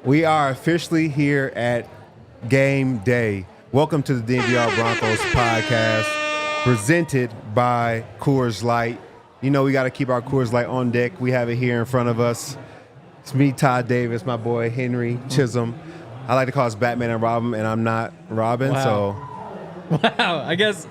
We are officially here at game day. Welcome to the DNVR Broncos Podcast, presented by Coors Light. You know we got to keep our Coors Light on deck. We have it here in front of us. It's me, Todd Davis, my boy Henry Chisholm. I like to call us Batman and Robin, and I'm not Robin, Wow, I guess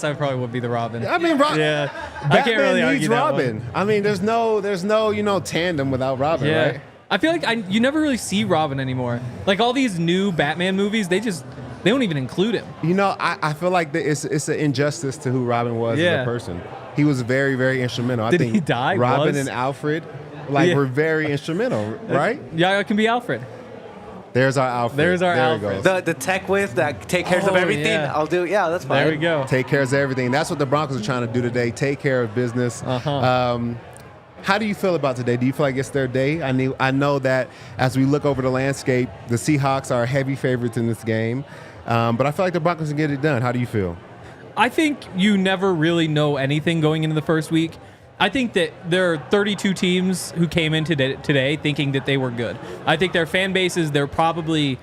I probably would be the Robin. I mean, yeah, Batman I can't really needs argue that Robin. one. I mean, there's no tandem without Robin, Yeah. right? I feel like you never really see Robin anymore. Like all these new Batman movies, they don't even include him. You know, I feel like it's an injustice to who Robin was as a person. He was very, very instrumental. I think he die? Robin and Alfred were very instrumental, right? Yeah, it can be Alfred. There's our Alfred. There's our Alfred. The tech whiz that take care of everything. Yeah. I'll do. Yeah, that's fine. There we go. Take care of everything. That's what the Broncos are trying to do today. Take care of business. How do you feel about today? Do you feel like it's their day? I know that as we look over the landscape, the Seahawks are heavy favorites in this game. But I feel like the Broncos can get it done. How do you feel? I think you never really know anything going into the first week. I think that there are 32 teams who came in today thinking that they were good. I think their fan bases, they're probably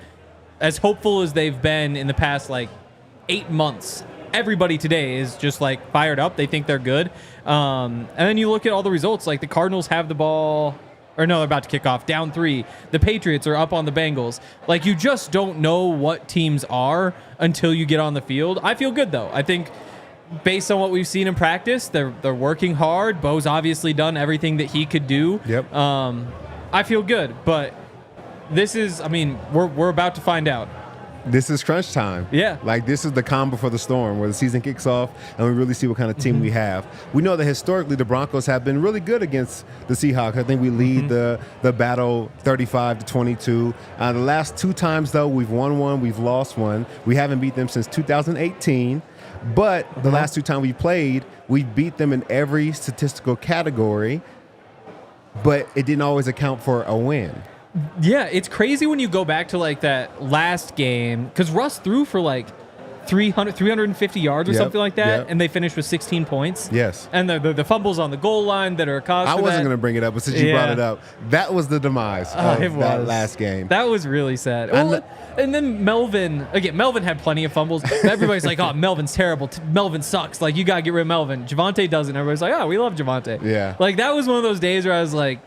as hopeful as they've been in the past, 8 months. Everybody today is just, fired up. They think they're good. And then you look at all the results. Like, the Cardinals have the ball. Or, no, they're about to kick off. Down 3. The Patriots are up on the Bengals. You just don't know what teams are until you get on the field. I feel good, though. I think based on what we've seen in practice, they're working hard. Bo's obviously done everything that he could do. Yep. I feel good. But this is, we're about to find out. This is crunch time. Yeah. This is the calm before the storm, where the season kicks off and we really see what kind of team we have. We know that historically the Broncos have been really good against the Seahawks. I think we lead the battle 35-22. The last 2 times, though, we've won one, we've lost one. We haven't beat them since 2018. But the last 2 times we played, we beat them in every statistical category, but it didn't always account for a win. Yeah, it's crazy when you go back to that last game, because Russ threw for 350 yards or something like that, and they finished with 16 points. Yes. And the fumbles on the goal line that are a cause for that. I wasn't going to bring it up, but since you brought it up, that was the demise of that last game. That was really sad. And then Melvin had plenty of fumbles. Everybody's like, oh, Melvin's terrible. Melvin sucks. You got to get rid of Melvin. Javonte doesn't. Everybody's like, oh, we love Javonte. Yeah. That was one of those days where I was like,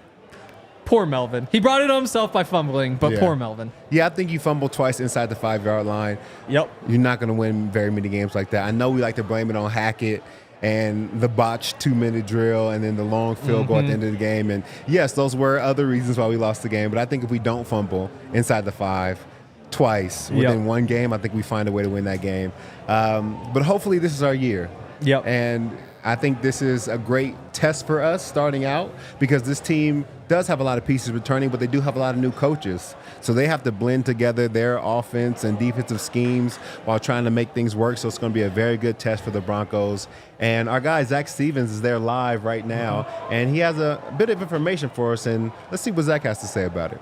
poor Melvin. He brought it on himself by fumbling, but poor Melvin. Yeah, I think you fumbled twice inside the 5-yard line. Yep. You're not going to win very many games like that. I know we like to blame it on Hackett and the botched 2-minute drill and then the long field goal at the end of the game. And yes, those were other reasons why we lost the game. But I think if we don't fumble inside the 5 twice within one game, I think we find a way to win that game. But hopefully this is our year. Yep. And I think this is a great test for us starting out, because this team does have a lot of pieces returning, but they do have a lot of new coaches. So they have to blend together their offense and defensive schemes while trying to make things work. So it's going to be a very good test for the Broncos. And our guy, Zach Stevens, is there live right now, and he has a bit of information for us. And let's see what Zach has to say about it.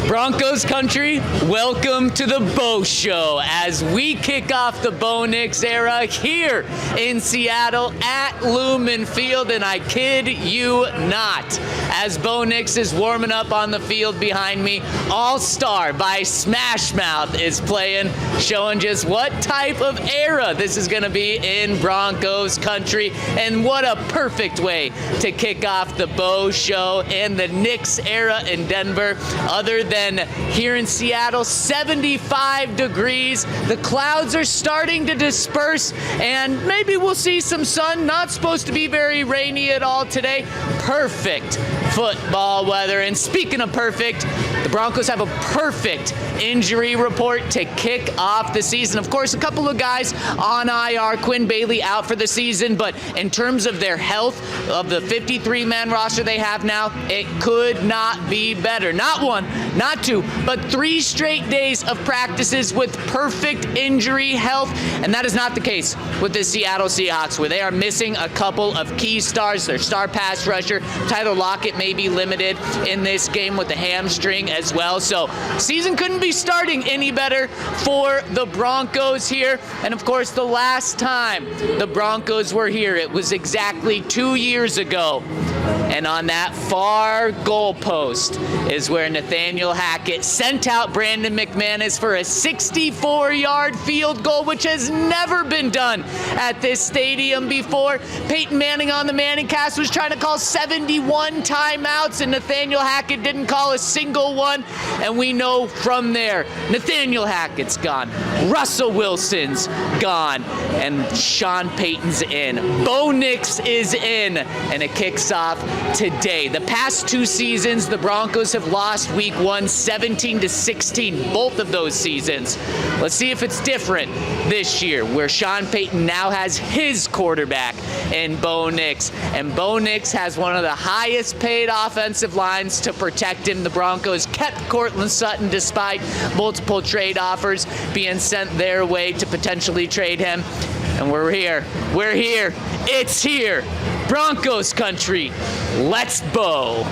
Broncos Country, welcome to the Bo Show as we kick off the Bo Nix era here in Seattle at Lumen Field, and I kid you not, as Bo Nix is warming up on the field behind me, All-Star by Smash Mouth is playing, showing just what type of era this is going to be in Broncos Country, and what a perfect way to kick off the Bo Show and the Nix era in Denver, other than here in Seattle, 75 degrees. The clouds are starting to disperse, and maybe we'll see some sun. Not supposed to be very rainy at all today. Perfect football weather. And speaking of perfect, the Broncos have a perfect injury report to kick off the season. Of course, a couple of guys on IR, Quinn Bailey out for the season, but in terms of their health, of the 53-man roster they have now, it could not be better. Not one, not two, but 3 straight days of practices with perfect injury health, and that is not the case with the Seattle Seahawks, where they are missing a couple of key stars. Their star pass rusher, Tyler Lockett, may be limited in this game with the hamstring as well. So season couldn't be starting any better for the Broncos here. And of course, the last time the Broncos were here, it was exactly 2 years ago. And on that far goalpost is where Nathaniel Hackett sent out Brandon McManus for a 64-yard field goal, which has never been done at this stadium before. Peyton Manning on the ManningCast was trying to call 71 timeouts, and Nathaniel Hackett didn't call a single one. And we know from there, Nathaniel Hackett's gone, Russell Wilson's gone, and Sean Payton's in. Bo Nix is in, and it kicks off today. The past 2 seasons, the Broncos have lost week 1 17-16, both of those seasons. Let's see if it's different this year, where Sean Payton now has his quarterback in Bo Nix. And Bo Nix has one of the highest paid offensive lines to protect him. The Broncos kept Cortland Sutton despite multiple trade offers being sent their way to potentially trade him. And we're here. We're here. It's here. Broncos Country. Let's Bo.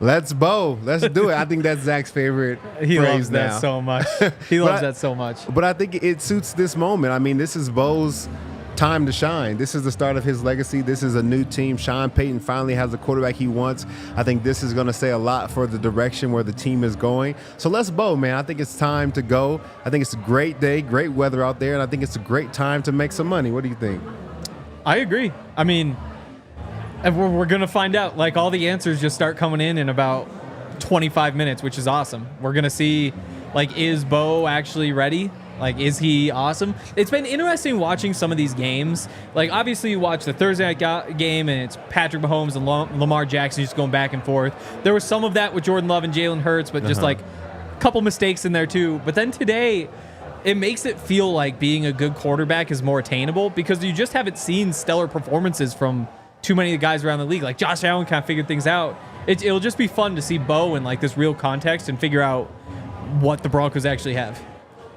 Let's Bo. Let's do it. I think that's Zach's favorite He phrase loves that now. so much. He loves that so much. But I think it suits this moment. I mean, this is Bo's time to shine. This is the start of his legacy. This is a new team. Sean Payton finally has the quarterback he wants. I think this is going to say a lot for the direction where the team is going. So let's Bo, man. I think it's time to go. I think it's a great day, great weather out there, and I think it's a great time to make some money. What do you think? I agree. I mean, and we're going to find out. Like, all the answers just start coming in about 25 minutes, which is awesome. We're going to see, like, is Bo actually ready? Like, is he awesome? It's been interesting watching some of these games. Like, obviously, you watch the Thursday night game, and it's Patrick Mahomes and Lamar Jackson just going back and forth. There was some of that with Jordan Love and Jalen Hurts, but just, like, a couple mistakes in there, too. But then today, it makes it feel like being a good quarterback is more attainable because you just haven't seen stellar performances from too many of the guys around the league. Like, Josh Allen kind of figured things out. It'll just be fun to see Bo in, like, this real context and figure out what the Broncos actually have.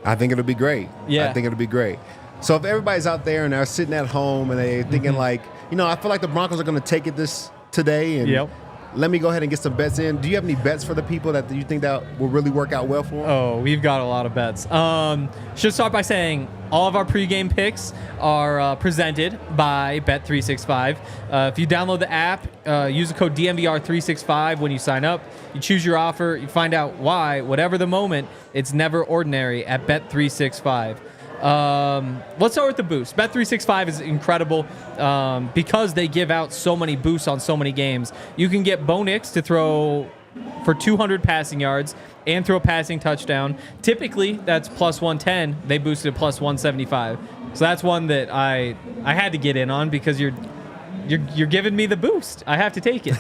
I think it'll be great. Yeah. I think it'll be great. So if everybody's out there and they're sitting at home and they're thinking like, you know, I feel like the Broncos are going to take it this today and let me go ahead and get some bets in. Do you have any bets for the people that you think that will really work out well for them? Oh, we've got a lot of bets. Should start by saying all of our pregame picks are presented by Bet365. If you download the app, use the code DNVR365 when you sign up. You choose your offer. You find out why, whatever the moment, it's never ordinary at Bet365. Let's start with the boost. Bet365 is incredible because they give out so many boosts on so many games. You can get Bo Nix to throw for 200 passing yards and throw a passing touchdown. Typically, that's plus 110. They boosted plus 175. So that's one that I had to get in on because you're giving me the boost. I have to take it.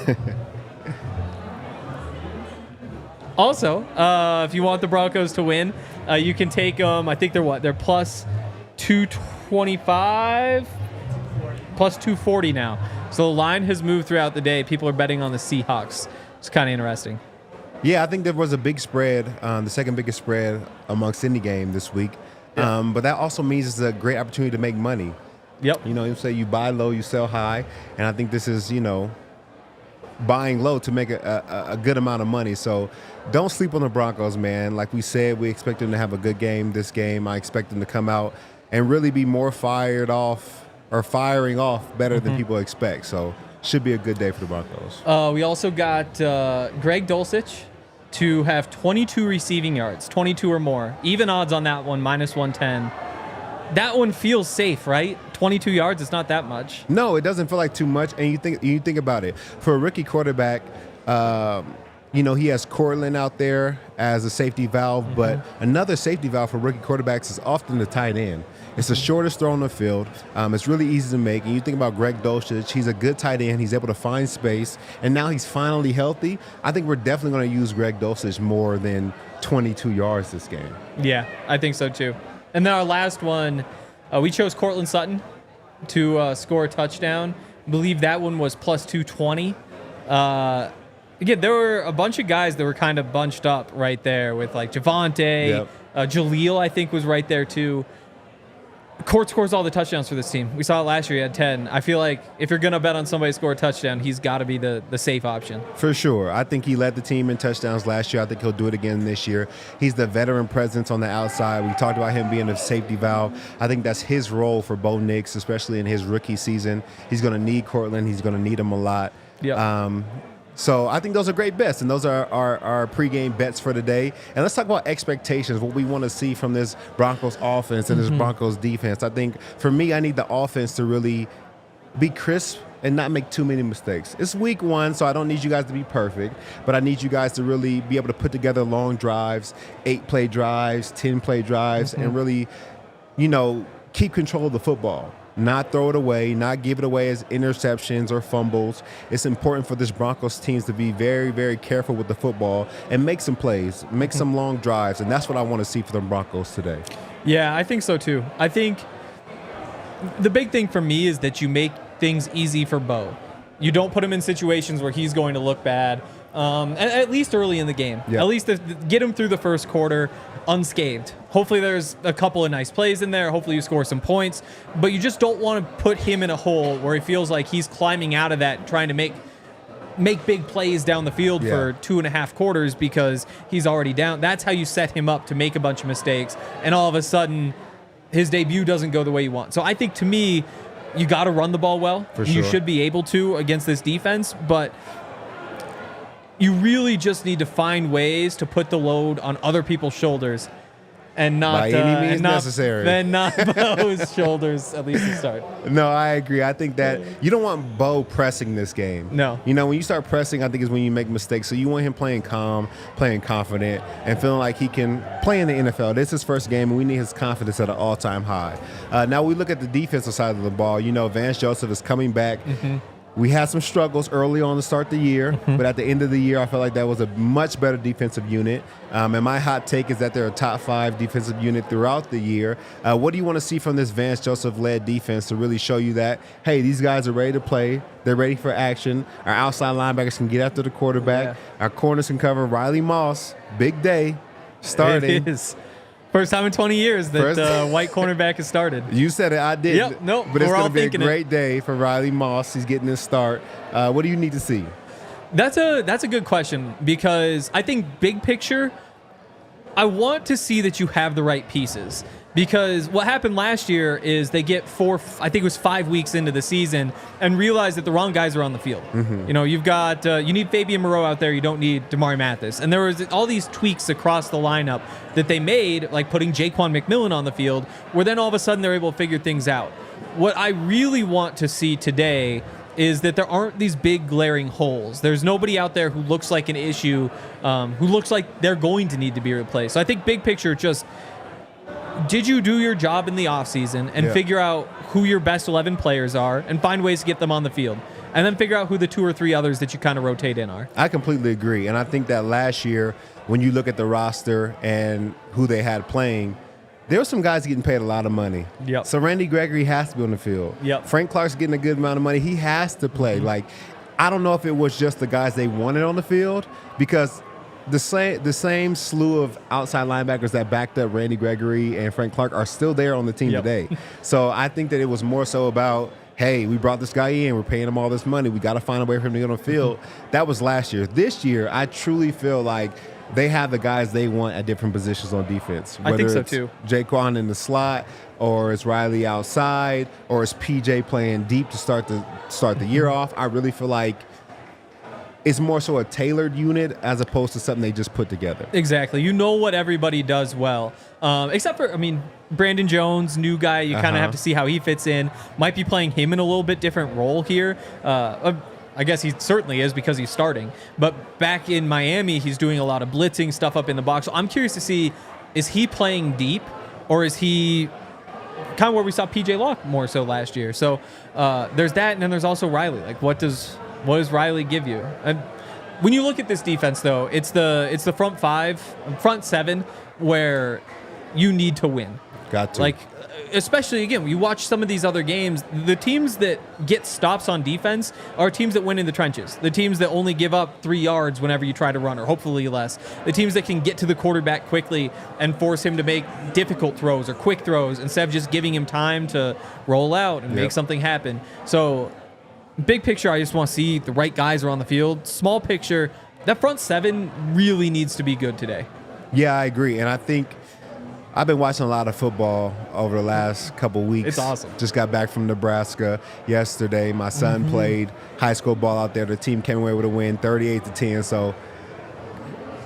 Also, if you want the Broncos to win, you can take them. I think they're plus 225, plus 240 now. So the line has moved throughout the day. People are betting on the Seahawks. It's kind of interesting. Yeah, I think there was a big spread, the second biggest spread amongst any game this week. Yeah. But that also means it's a great opportunity to make money. Yep. You know, you say you buy low, you sell high, and I think this is, you know, buying low to make a good amount of money. So don't sleep on the Broncos, man. Like we said, we expect them to have a good game this game. I expect them to come out and really be more firing off better than people expect. So should be a good day for the Broncos. We also got Greg Dulcich to have 22 receiving yards, 22 or more. Even odds on that one, minus 110. That one feels safe, right? 22 yards, it's not that much. No, it doesn't feel like too much. And you think about it. For a rookie quarterback, he has Cortland out there as a safety valve, but another safety valve for rookie quarterbacks is often the tight end. It's the shortest throw on the field. It's really easy to make. And you think about Greg Dulcich, he's a good tight end. He's able to find space, and now he's finally healthy. I think we're definitely going to use Greg Dulcich more than 22 yards this game. Yeah, I think so too. And then our last one, we chose Cortland Sutton to score a touchdown. I believe that one was plus 220. Again, there were a bunch of guys that were kind of bunched up right there with like Javonte. Jaleel, I think, was right there too. Court scores all the touchdowns for this team. We saw it last year. He had 10. I feel like if you're going to bet on somebody to score a touchdown, he's got to be the safe option. For sure. I think he led the team in touchdowns last year. I think he'll do it again this year. He's the veteran presence on the outside. We talked about him being a safety valve. I think that's his role for Bo Nix, especially in his rookie season. He's going to need Cortland. He's going to need him a lot. Yep. So I think those are great bets, and those are our pregame bets for today. And let's talk about expectations, what we want to see from this Broncos offense and this Broncos defense. I think for me, I need the offense to really be crisp and not make too many mistakes. It's week 1, so I don't need you guys to be perfect, but I need you guys to really be able to put together long drives, 8-play drives, 10-play drives, and really, keep control of the football. Not throw it away, not give it away as interceptions or fumbles. It's important for this Broncos teams to be very, very careful with the football and make some plays, make some long drives, and that's what I want to see for the Broncos today. Yeah, I think so too. I think the big thing for me is that you make things easy for Bo. You don't put him in situations where he's going to look bad, at least early in the game. Yep. At least get him through the first quarter unscathed. Hopefully there's a couple of nice plays in there. Hopefully you score some points. But you just don't want to put him in a hole where he feels like he's climbing out of that, trying to make big plays down the field for 2.5 quarters because he's already down. That's how you set him up to make a bunch of mistakes. And all of a sudden, his debut doesn't go the way you want. So I think, to me, you got to run the ball well. For sure. You should be able to against this defense, but you really just need to find ways to put the load on other people's shoulders and not by any means necessary. And not Bo's shoulders, at least to start. No, I agree. I think that you don't want Bo pressing this game. No. When you start pressing, I think is when you make mistakes. So you want him playing calm, playing confident, and feeling like he can play in the NFL. This is his first game, and we need his confidence at an all-time high. Now we look at the defensive side of the ball. Vance Joseph is coming back. We had some struggles early on to start the year, but at the end of the year, I felt like that was a much better defensive unit. And my hot take is that they're a top 5 defensive unit throughout the year. What do you want to see from this Vance Joseph-led defense to really show you that, hey, these guys are ready to play. They're ready for action. Our outside linebackers can get after the quarterback. Our corners can cover. Riley Moss, big day, starting. It is. First time in 20 years that white cornerback has started. You said it, I didn't. Yep, no, but it's we're going all to be a thinking great day for Riley Moss. He's getting his start. What do you need to see? That's a good question, because I think big picture, I want to see that you have the right pieces. Because what happened last year is they get 5 weeks into the season and realize that the wrong guys are on the field. You've got you need Fabian Moreau out there. You don't need Damari Mathis. And there was all these tweaks across the lineup that they made, like putting Jaquan McMillan on the field, where then all of a sudden they're able to figure things out. What I really want to see today is that there aren't these big glaring holes. There's nobody out there who looks like an issue, who looks like they're going to need to be replaced. So I think big picture, just did you do your job in the offseason and figure out who your best 11 players are and find ways to get them on the field? And then figure out who the 2 or 3 others that you kind of rotate in are. I completely agree. And I think that last year, when you look at the roster and who they had playing, there were some guys getting paid a lot of money. Yep. So Randy Gregory has to be on the field. Yep. Frank Clark's getting a good amount of money. He has to play. Like, I don't know if it was just the guys they wanted on the field, because the same slew of outside linebackers that backed up Randy Gregory and Frank Clark are still there on the team today. So I think that it was more so about, hey, we brought this guy in, we're paying him all this money, we got to find a way for him to get on the field. That was last year. This year, I truly feel like they have the guys they want at different positions on defense. I think so too. Jaquan in the slot, or it's Riley outside, or it's PJ playing deep to start the year off. I really feel like it's more so a tailored unit as opposed to something they just put together. Exactly. You know what everybody does well. Except for, Brandon Jones, new guy. You kind of have to see how he fits in. Might be playing him in a little bit different role here. I guess he certainly is because he's starting. But back in Miami, he's doing a lot of blitzing stuff up in the box. So I'm curious to see, is he playing deep or is he kind of where we saw PJ Locke more so last year? So there's that, and then there's also Riley. Like, what does Riley give you? And when you look at this defense, though, it's the front seven where you need to win. Got to. Like, especially, again, you watch some of these other games, the teams that get stops on defense are teams that win in the trenches. The teams that only give up 3 yards whenever you try to run, or hopefully less. The teams that can get to the quarterback quickly and force him to make difficult throws or quick throws instead of just giving him time to roll out and make something happen. So, big picture, I just want to see the right guys are on the field. Small picture, that front seven really needs to be good today. Yeah, I agree. And I think I've been watching a lot of football over the last couple weeks. It's awesome. Just got back from Nebraska yesterday. My son played high school ball out there. The team came away with a win, 38-10. So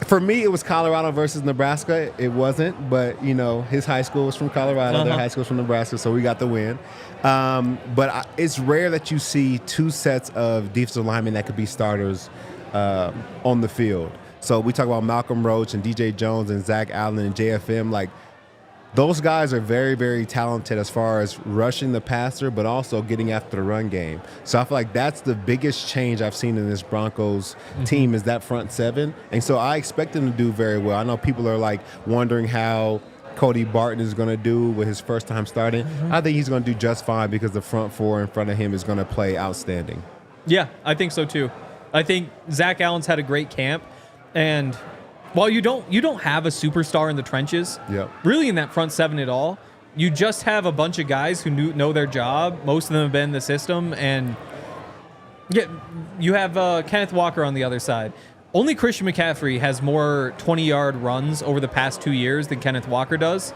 for me, it was Colorado versus Nebraska. It wasn't, but, his high school was from Colorado. Their high school was from Nebraska, so we got the win. But it's rare that you see two sets of defensive linemen that could be starters on the field. So we talk about Malcolm Roach and DJ Jones and Zach Allen and JFM. Like, those guys are very, very talented as far as rushing the passer, but also getting after the run game. So I feel like that's the biggest change I've seen in this Broncos team is that front seven. And so I expect them to do very well. I know people are like wondering how Cody Barton is going to do with his first time starting. I think he's going to do just fine because the front four in front of him is going to play outstanding. Yeah, I think so too. I think Zach Allen's had a great camp. And while you don't have a superstar in the trenches, really in that front seven at all, you just have a bunch of guys who know their job. Most of them have been in the system, and you have Kenneth Walker on the other side. Only Christian McCaffrey has more 20-yard runs over the past 2 years than Kenneth Walker does.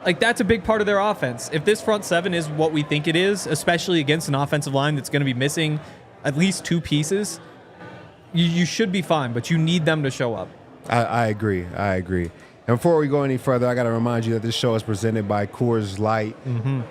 Like, that's a big part of their offense. If this front seven is what we think it is, especially against an offensive line that's going to be missing at least two pieces, you should be fine, but you need them to show up. I agree. And before we go any further, I got to remind you that this show is presented by Coors Light,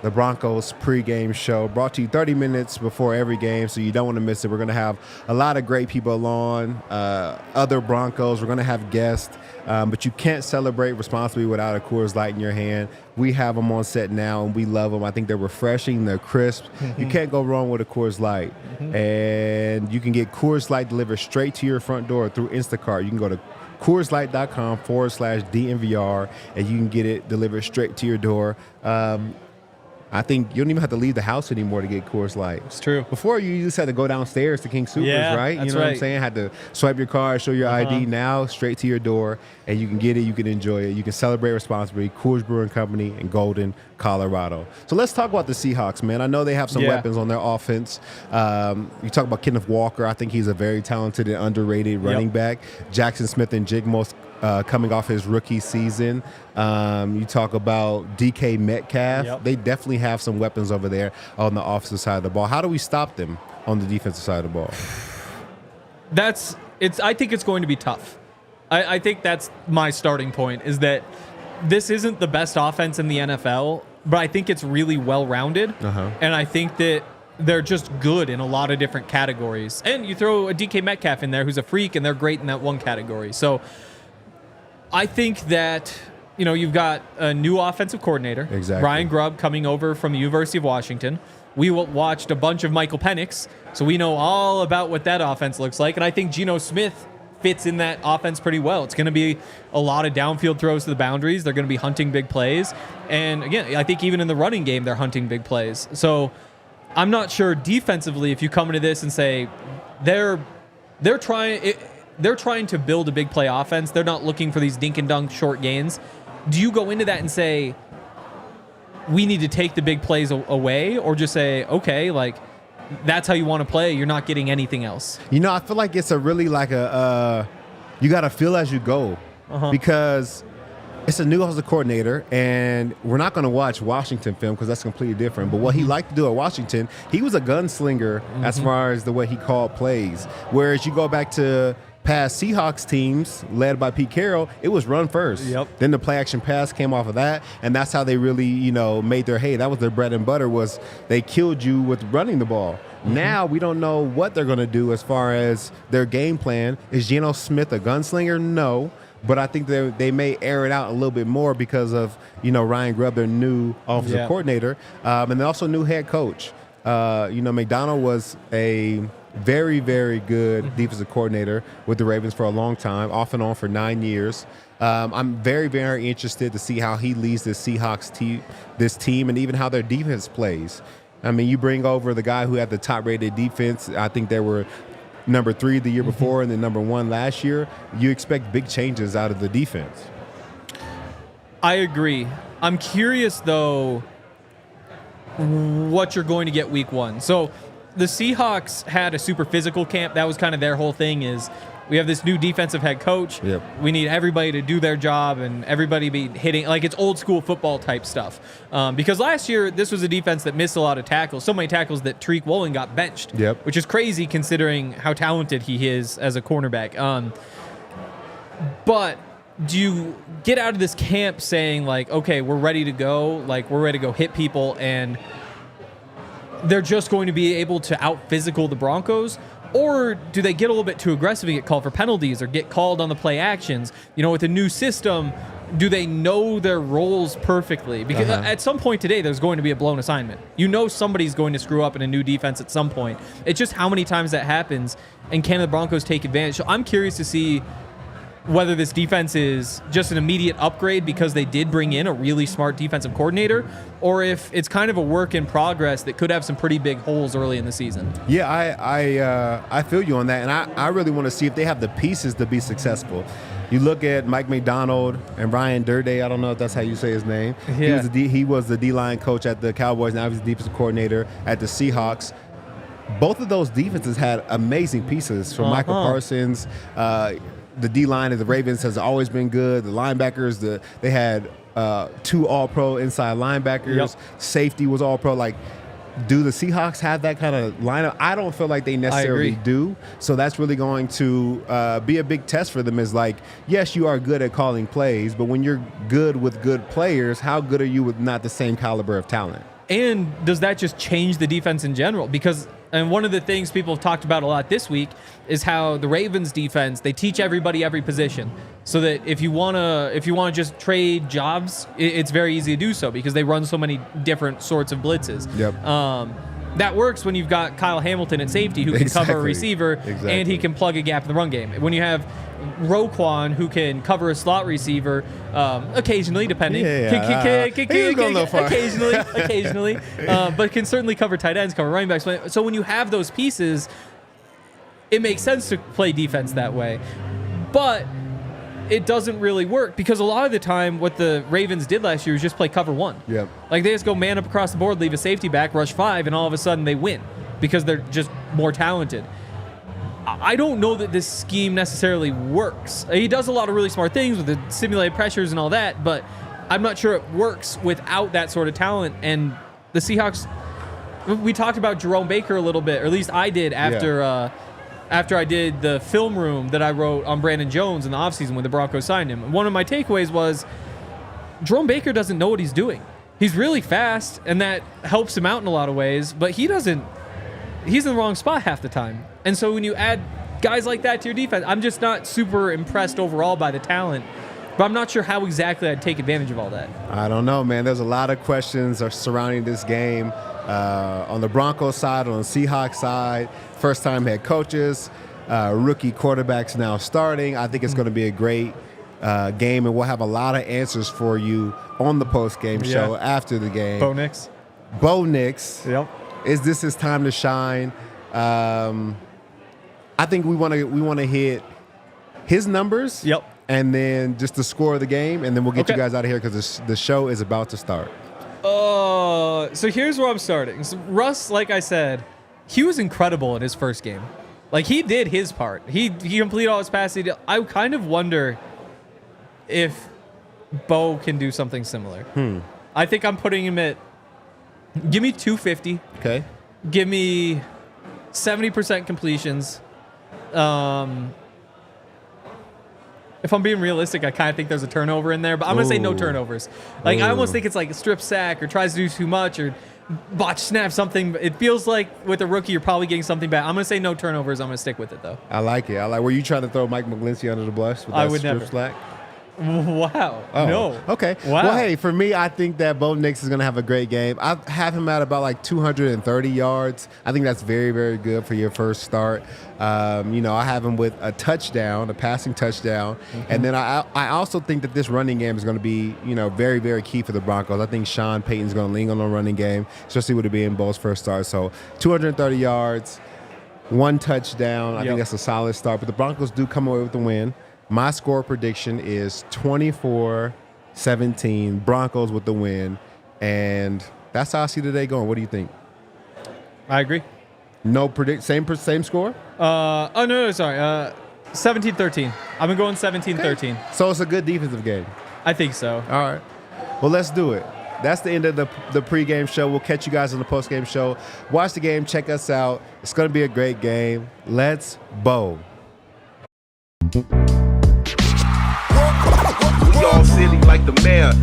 the Broncos pregame show, brought to you 30 minutes before every game, so you don't want to miss it. We're going to have a lot of great people on, other Broncos. We're going to have guests, but you can't celebrate responsibly without a Coors Light in your hand. We have them on set now, and we love them. I think they're refreshing. They're crisp. You can't go wrong with a Coors Light. And you can get Coors Light delivered straight to your front door through Instacart. You can go to CoorsLight.com/DNVR, and you can get it delivered straight to your door. I think you don't even have to leave the house anymore to get Coors Light. It's true. Before, you just had to go downstairs to King Soopers, right? That's what right. I'm saying? Had to swipe your card, show your ID. Now, straight to your door, and you can get it, you can enjoy it. You can celebrate responsibly. Coors Brewing Company in Golden, Colorado. So let's talk about the Seahawks, man. I know they have some weapons on their offense. You talk about Kenneth Walker. I think he's a very talented and underrated running back. Jackson Smith and Jigmos coming off his rookie season. You talk about DK Metcalf. They definitely have some weapons over there on the offensive side of the ball. How do we stop them on the defensive side of the ball? I think it's going to be tough. I think that's my starting point, is that this isn't the best offense in the NFL, but I think it's really well-rounded. And I think that they're just good in a lot of different categories. And you throw a DK Metcalf in there who's a freak, and they're great in that one category. So I think that, you've got a new offensive coordinator, Ryan Grubb, coming over from the University of Washington. We watched a bunch of Michael Penix, so we know all about what that offense looks like. And I think Geno Smith fits in that offense pretty well. It's going to be a lot of downfield throws to the boundaries. They're going to be hunting big plays. And again, I think even in the running game, they're hunting big plays. So I'm not sure defensively if you come into this and say they're trying to build a big play offense. They're not looking for these dink and dunk short gains. Do you go into that and say, we need to take the big plays away, or just say, okay, like, that's how you want to play, you're not getting anything else? I feel like it's a really like you got to feel as you go, because it's a new offensive coordinator, and we're not going to watch Washington film because that's completely different. But what he liked to do at Washington, he was a gunslinger as far as the way he called plays. Whereas you go back to past Seahawks teams led by Pete Carroll, it was run first. Then the play action pass came off of that, and that's how they really, made their hay. That was their bread and butter, was they killed you with running the ball. Now we don't know what they're going to do as far as their game plan. Is Geno Smith a gunslinger? No. But I think they may air it out a little bit more because of, Ryan Grubb, their new offensive coordinator, and then also new head coach. McDonald was a very, very good defensive coordinator with the Ravens for a long time, off and on for 9 years. I'm very, very interested to see how he leads this Seahawks team, and even how their defense plays. I mean, you bring over the guy who had the top-rated defense. I think they were number 3 the year before and then number 1 last year. You expect big changes out of the defense. I agree. I'm curious, though, what you're going to get week 1. So the Seahawks had a super physical camp. That was kind of their whole thing is we have this new defensive head coach. Yep. We need everybody to do their job and everybody be hitting, like it's old school football type stuff. Because last year, this was a defense that missed a lot of tackles, so many tackles that Tariq Woolen got benched, which is crazy considering how talented he is as a cornerback. But do you get out of this camp saying like, okay, we're ready to go, like we're ready to go hit people, and they're just going to be able to out-physical the Broncos? Or do they get a little bit too aggressive and get called for penalties or get called on the play actions? With a new system, do they know their roles perfectly? Because at some point today, there's going to be a blown assignment. Somebody's going to screw up in a new defense at some point. It's just how many times that happens, and can the Broncos take advantage? So I'm curious to see whether this defense is just an immediate upgrade because they did bring in a really smart defensive coordinator, or if it's kind of a work in progress that could have some pretty big holes early in the season. Yeah, I feel you on that, and I really want to see if they have the pieces to be successful. You look at Mike McDonald and Ryan Durday. I don't know if that's how you say his name. Yeah. He was the D-line coach at the Cowboys. Now he's the defensive coordinator at the Seahawks. Both of those defenses had amazing pieces from Michael Parsons. The D-line of the Ravens has always been good. The linebackers, they had 2 All-Pro inside linebackers. Yep. Safety was All-Pro. Like, do the Seahawks have that kind of lineup? I don't feel like they necessarily do. So that's really going to be a big test for them. Is like, yes, you are good at calling plays, but when you're good with good players, how good are you with not the same caliber of talent? And does that just change the defense in general? Because one of the things people have talked about a lot this week is how the Ravens defense, they teach everybody every position, so that if you wanna just trade jobs, it's very easy to do so because they run so many different sorts of blitzes. Yep. That works when you've got Kyle Hamilton at safety who can cover a receiver and he can plug a gap in the run game. When you have Roquan who can cover a slot receiver occasionally, depending. Occasionally, but can certainly cover tight ends, cover running backs. So when you have those pieces, it makes sense to play defense that way. But it doesn't really work because a lot of the time what the Ravens did last year was just play cover 1. Yep. Like they just go man up across the board, leave a safety back, rush 5, and all of a sudden they win because they're just more talented. I don't know that this scheme necessarily works. He does a lot of really smart things with the simulated pressures and all that, but I'm not sure it works without that sort of talent. And the Seahawks, we talked about Jerome Baker a little bit, or at least I did after I did the film room that I wrote on Brandon Jones in the offseason when the Broncos signed him. One of my takeaways was Jerome Baker doesn't know what he's doing. He's really fast, and that helps him out in a lot of ways, but he's in the wrong spot half the time. And so when you add guys like that to your defense, I'm just not super impressed overall by the talent, but I'm not sure how exactly I'd take advantage of all that. I don't know, man. There's a lot of questions surrounding this game. On the Broncos side, on the Seahawks side, first-time head coaches, rookie quarterbacks now starting. I think it's going to be a great game, and we'll have a lot of answers for you on the post-game show after the game. Bo Nix. Bo Nix. Yep. Is this his time to shine? I think we want to hit his numbers. Yep. And then just the score of the game, and then we'll get you guys out of here because the show is about to start. So here's where I'm starting. So Russ, like I said, he was incredible in his first game. Like, he did his part. He completed all his passes. I kind of wonder if Bo can do something similar. I think I'm putting him at, give me 250. Okay. Give me 70% completions. If I'm being realistic, I kind of think there's a turnover in there, but I'm going to say no turnovers. Like, I almost think it's like a strip sack or tries to do too much, or botch snap, something. It feels like with a rookie, you're probably getting something bad. I'm going to say no turnovers. I'm going to stick with it, though. I like it. Were you trying to throw Mike McGlinchey under the bus with that I would strip never. slack? Wow. Oh, No. okay. Wow. Well, hey, for me, I think that Bo Nix is going to have a great game. I have him at about like 230 yards. I think that's very, very good for your first start. I have him with a touchdown, a passing touchdown. Mm-hmm. And then I also think that this running game is going to be, very, very key for the Broncos. I think Sean Payton's going to lean on the running game, especially with it being Bo's first start. So 230 yards, 1 touchdown. I think that's a solid start. But the Broncos do come away with the win. My score prediction is 24-17, Broncos with the win. And that's how I see today going. What do you think? I agree. No same score? No, sorry. 17-13. I'm going 17-13. Okay. So it's a good defensive game. I think so. All right. Well, let's do it. That's the end of the pregame show. We'll catch you guys on the postgame show. Watch the game. Check us out. It's going to be a great game. Let's Bo. We all silly like the mayor.